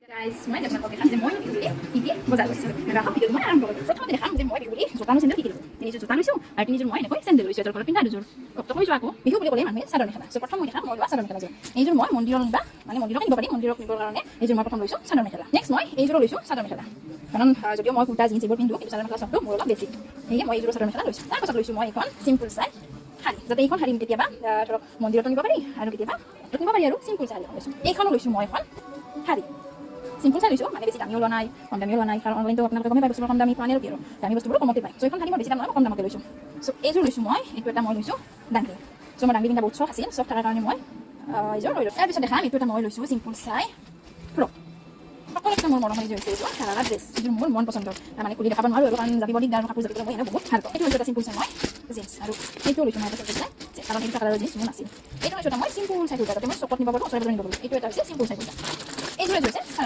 guys মই আপোনালোকক দেখাম যে মই কি কি বজাৰ কৰিছোঁ ৰাখক ভিডিঅ'টো মই আৰম্ভ কৰিছোঁ প্ৰথমতে দেখাম যে মই বিহুলি জোতা আৰু চেণ্ডেল কি কিনিলোঁ তিনিযোৰ জোতা লৈছোঁ আৰু তিনিযোৰ মই এনেকৈ চেণ্ডেল লৈছোঁ এযোৰ ঘৰত পিন্ধা দুযোৰ ৰক্ত কৰিছোঁ আকৌ বিহু বুলি ক'লে মানুহে চাদৰ মেখেলা চ' প্ৰথম মই দেখাম মই লোৱা চাদৰ মেখেলাযোৰ এইযোৰ মই মন্দিৰত নিবা মানে মন্দিৰত নিব পাৰি মন্দিৰত নিবৰ কাৰণে এইযোৰ মই প্ৰথম লৈছোঁ চাদৰ মেখেলা নেক্সট মই এইযোৰ লৈছোঁ চাদৰ মেখেলা কাৰণ যদিও মই কুৰ্তা জিন্স এইবোৰ পিন্ধো কিন্তু চাদৰ মেখেলা চবটো মোৰ অলপ বেছি সেয়ে মই এইযোৰ চাদৰ মেখেলা লৈছোঁ তাৰপাছত লৈছোঁ মই এখন চিম্পুল চাই শাড়ী যাতে এইখন শাড়ী কেতিয়াবা ধৰক মন্দিৰতো নিব পাৰি আৰু কেতিয়াবা নিব পাৰি আৰু চিম্পুল চাই লৈছোঁ এইখনো লৈছোঁ মই এখন শাড়ী চিম্পুল চাই লৈছোঁ মানে বেছি দামীও লোৱা নাই কম দামীও লোৱা নাই কাৰণ অনলাইনটো আপোনালোকে গমে পাই বস্তুবোৰ কম দামী পোৱা নাই আৰু কি আৰু দামী বস্তুবোৰ কমতে পায় চ' এইখন শাড়ী মই বেছি দাম নহয় কম দামতে লৈছোঁ চ' এইযোৰ লৈছোঁ মই এইটো এটা মই লৈছোঁ দাংগি চ' মই দাংগি পিন্ধা বহুত চখ আছিল চখ থকাৰ কাৰণে মই এইযোৰ লৈ লৈছোঁ তাৰপিছত দেখাম এইটো এটা মই লৈছোঁ চিম্পুল চাই ফ্ৰক সকলোতকৈ মোৰ মৰমৰ এইযোৰ হৈছে এইযোৰ চাৰাৰা ড্ৰেছ যিটো মোৰ মন পচন্দৰ মানে খুলি দেখাব নোৱাৰোঁ আৰু কাৰণ জাপিব দিগদাৰ কাপোৰ জাপিব মই বহুত ভাল পাওঁ এইটো হৈছে এটা চিম্পুল চাই মই জিন্স আৰু এইটো লৈছোঁ মই এটা চাই কাৰণ এইটো কালাৰৰ জিন্স মোৰ নাছিল এইটো লৈছোঁ এটা মই চিম্পুল চাই কুৰ্তা যাতে মই চকত নিব পাৰোঁ ওচৰে পাজৰে নিব পাৰোঁ এইটো এটা হৈছে চিম্পুল চাই কুৰ্তা এইযোৰ হৈছে